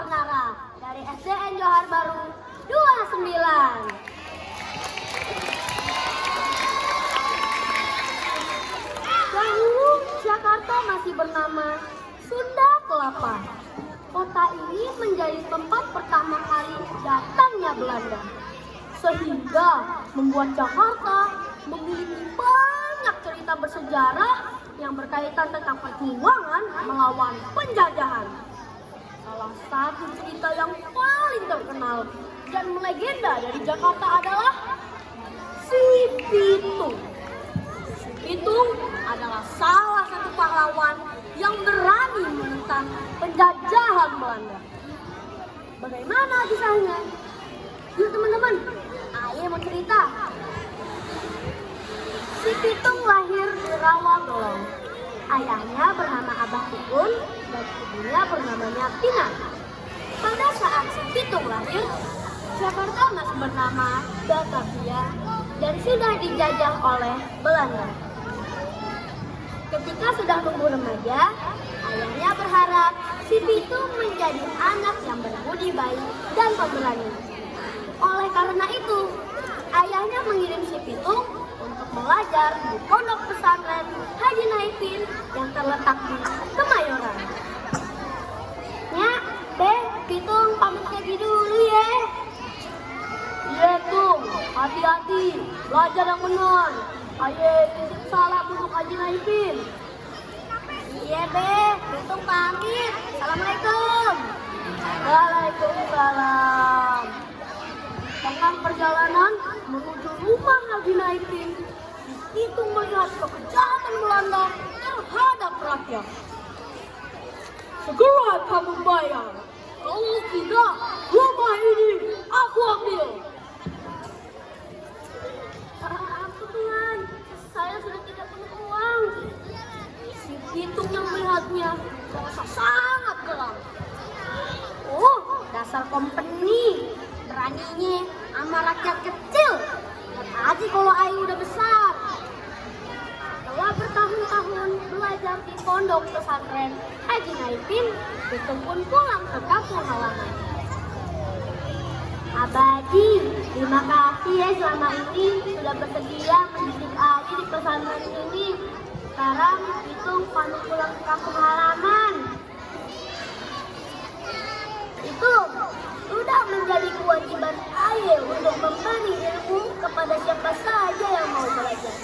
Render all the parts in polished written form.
Warnara dari SDN Johar Baru 29. Dahulu Jakarta masih bernama Sunda Kelapa. Kota ini menjadi tempat pertama kali datangnya Belanda, sehingga membuat Jakarta memiliki banyak cerita bersejarah yang berkaitan tentang perjuangan melawan penjajahan. Salah satu cerita yang paling terkenal dan melegenda dari Jakarta adalah Si Pitung. Si Pitung adalah salah satu pahlawan yang berani menentang penjajahan Belanda. Bagaimana kisahnya? Yuk teman-teman, ayo mau cerita. Si Pitung lahir di Rawagolong. Ayahnya bernama Abah Pikun dan ibunya bernamanya Tina. Pada saat si Pitung lahir, Jakarta masih bernama Batavia dan sudah dijajah oleh Belanda. Ketika sudah tumbuh remaja, ayahnya berharap si Pitung menjadi anak yang berbudi baik dan pemberani. Oleh karena itu, ayahnya mengirim si Pitung untuk belajar di pondok pesantren Haji Naipin yang terletak di Kemayoran. Nya, Pitung pamit pergi dulu ya. Iya Tung, hati-hati, belajar yang benar. Ayo, titip salam untuk Haji Naipin. Iya Pitung pamit. Assalamualaikum. Waalaikumsalam. Tengah perjalanan menuju rumah Haji Naipin, Pitung melihat kekejahatan Belanda terhadap rakyat. Segera kamu bayar, kalau tidak rumah ini aku ambil. Apa Tuhan, saya sudah tidak punya uang. Si Pitung yang melihatnya merasa sangat geram. Oh, dasar kompeni. Beraninya sama rakyat kecil. Dan aja kalau ayu udah besar. Setelah bertahun-tahun belajar di pondok pesantren Haji Naipin, Pitung pun pulang ke kampung halaman. Abadi, terima kasih ya selama ini sudah bersedia mendidik Ayu di pesantren ini. Sekarang Pitung pamit pulang ke kampung halaman. Itu sudah menjadi kewajiban ayah untuk memberi ilmu kepada siapa saja yang mau belajar.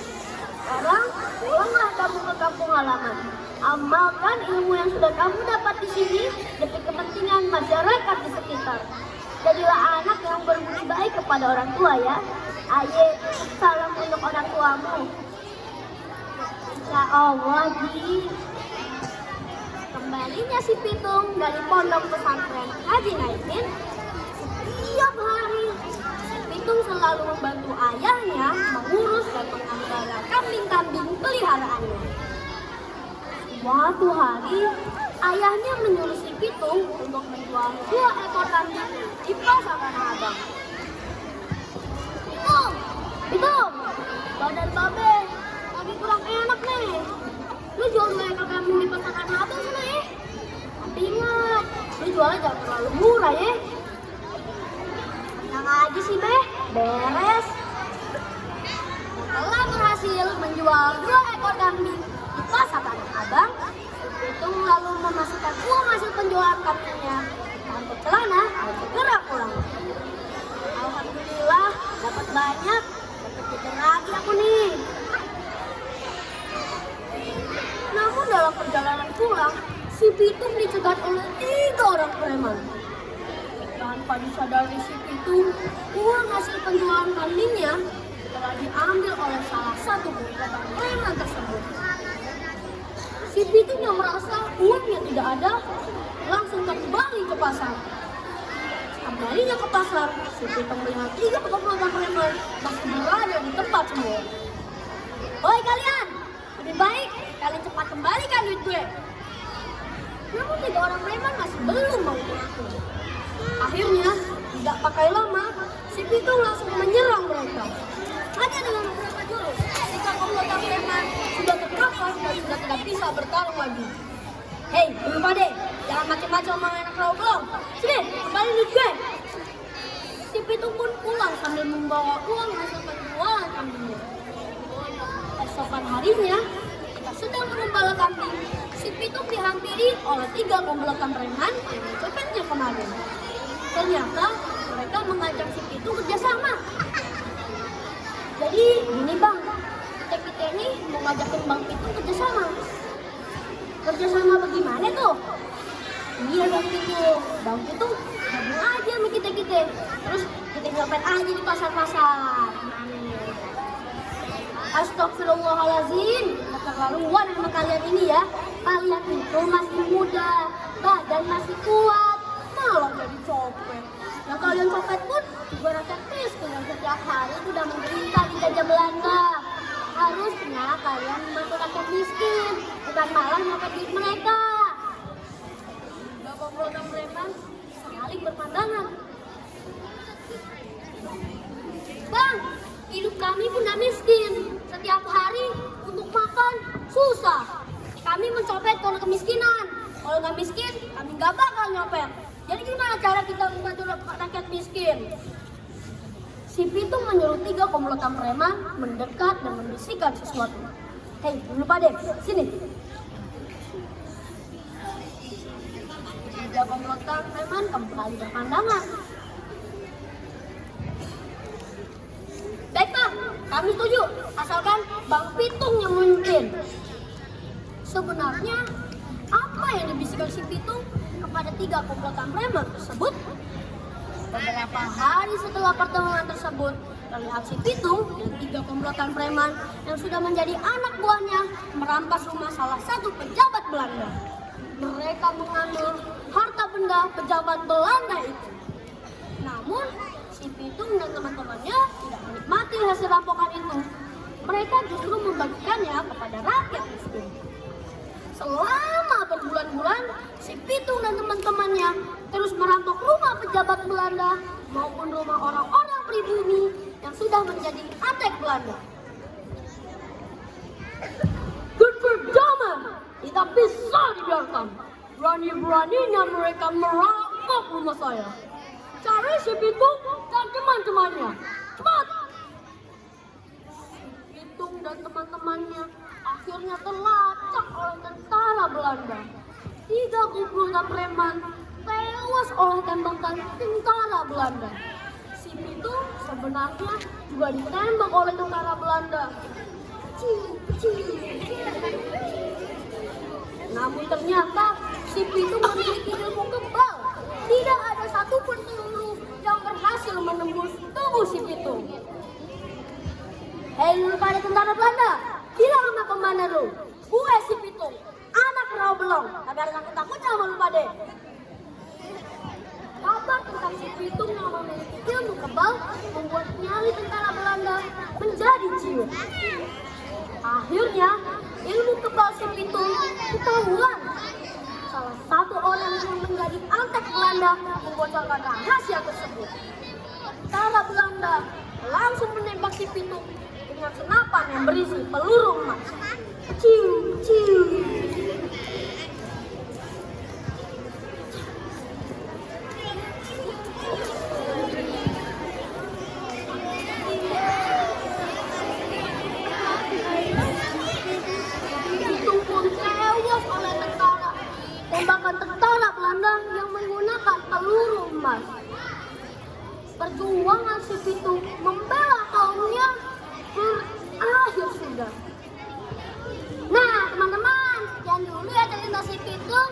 Sekarang pulanglah kamu ke kampung halaman. Amalkan ilmu yang sudah kamu dapat di sini demi kepentingan masyarakat di sekitar. Jadilah anak yang berbudi baik kepada orang tua ya. Ayah, salam untuk orang tuamu. Ya Allah, Ji. Kembalinya si Pitung dari pondok pesantren Haji Naipin, setiap hari si Pitung selalu membantu ayahnya mengurus dan mengampara kambing-kambing peliharaannya. Suatu hari, ayahnya menyuruh si Pitung untuk menjual 2 ekor kambing di pasar Tanah Abang. Pitung, badan babe lagi kurang enak nih. Lu jual 2 ekor kambing di pasar Tanah Abang sana ya. Tapi ingat, lu jualnya jangan terlalu murah ya. Tenang aja sih beres. Setelah berhasil menjual 2 ekor kambing di pasar Tanah Abang, Pitung lalu memasukkan uang hasil penjualan kambingnya ke celana dan segera pulang. Alhamdulillah, dapat banyak. Dapat tiga lagi aku nih. Namun dalam perjalanan pulang, si Pitung dicegat oleh 3 orang preman. Tanpa disadari si Pitung, uang hasil penjualan kambingnya telah diambil oleh salah satu preman tersebut. Si Pitung yang merasa uangnya tidak ada, langsung kembali ke pasar. Kembalinya ke pasar, si Pitung melihat 3 pemuda preman masih berada di tempat semua. Oi kalian, lebih baik kalian cepat kembalikan duit gue. Namun 3 orang preman masih belum mau mengaku. Akhirnya, tidak pakai lama, si Pitung langsung menyerang mereka. Hanya dengan beberapa jurus, jika anggota preman sudah terkapar dan sudah tidak bisa bertarung lagi. Hei, belum pade, jangan macam-macam sama anak kau belum. Sini, kembali di gue. Si Pitung pun pulang sambil membawa uang hasil penjualan kambingnya. Esokan harinya, ketika sedang mengembala kambing, si Pitung dihampiri oleh 3 komplotan preman yang mencopetnya kemarin. Ternyata mereka mengajak si Pitung kerjasama. Jadi gini bang, kita ini mau ngajakin Bang Pitung kerjasama. Kerjasama bagaimana tuh? Iya Bang Pitung, Bang Pitung gabung aja sama kita. Terus kita nyopet aja di pasar-pasar. Astagfirullahaladzim, keterlaluan sama kalian ini ya. Kalian itu masih muda, badan masih kuat, malah jadi copet. Yang kalian copet pun juga rakyat miskin yang setiap hari sudah menderita dijajah Belanda. Harusnya kalian membantu rakyat miskin, bukan malah nyopet duit mereka. Dua komplotan preman saling berpandangan. Bang, hidup kami pun miskin. Setiap hari untuk makan susah. Kami mencopet kalau kemiskinan. Kalau nggak miskin, kami nggak bakal nyopet. Jadi gimana cara kita membantu rakyat miskin? Si Pitung menyuruh 3 komplotan preman mendekat dan membisikkan sesuatu. Hei, dulu Pak Dek, sini. 3 komplotan preman kembali berpandangan. Baik Pak, kami setuju, asalkan Bang Pitung yang memimpin. Sebenarnya, apa yang dibisikkan si Pitung kepada 3 komplotan preman tersebut? Beberapa hari setelah pertemuan tersebut, terlihat si Pitung dan 3 komplotan preman yang sudah menjadi anak buahnya merampas rumah salah satu pejabat Belanda. Mereka mengambil harta benda pejabat Belanda itu. Namun, si Pitung dan teman-temannya tidak menikmati hasil rampokan itu. Mereka justru membagikannya kepada rakyat miskin. Selama berbulan-bulan, si Pitung dan teman-temannya terus merampok rumah pejabat Belanda maupun rumah orang-orang pribumi yang sudah menjadi antek Belanda. Kekejaman tidak bisa dibiarkan. Berani-beraninya mereka merampok rumah saya. Cari si Pitung dan teman-temannya. Cepat! Si Pitung dan teman-temannya akhirnya terlacak oleh tentara Belanda. 3 komplotan preman tewas oleh tembakan tentara Belanda. Si Pitung sebenarnya juga ditembak oleh tentara Belanda. Namun ternyata si Pitung memiliki ilmu kebal. Tidak ada satupun peluru yang berhasil menembus tubuh si Pitung. Hei lu pada tentara Belanda, bilang sama komandan lu, gue si Pitung, anak rawa belong, kagak ada takut-takutnya sama lu pada. Kabar tentang si Pitung yang memiliki ilmu kebal membuat nyali tentara Belanda menjadi ciut. Akhirnya, ilmu kebal si Pitung ketahuan. Salah satu orang yang menjadi antek Belanda membocorkan rahasia tersebut. Tentara Belanda langsung menembak si Pitung dengan senapan yang berisi peluru emas. Ciu, ciu. Pitung pun tewas oleh tembakan tentara Belanda yang menggunakan peluru emas. Perjuangan si Pitung membela kaumnya berakhir sudah. Nah teman-teman, sekian dulu ya cerita si Pitung.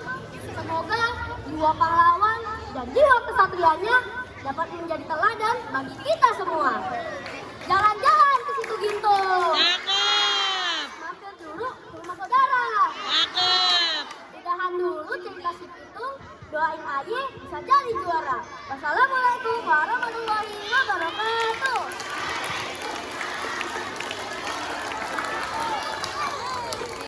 Semoga jiwa pahlawan dan jiwa kesatrianya dapat menjadi teladan bagi kita semua. Jalan-jalan ke situ Gintung. Cakep. Mampir dulu ke rumah saudara. Cakep. Udahan dulu cerita si Pitung. Doain aja bisa jadi juara. Wassalamualaikum warahmatullahi wabarakatuh.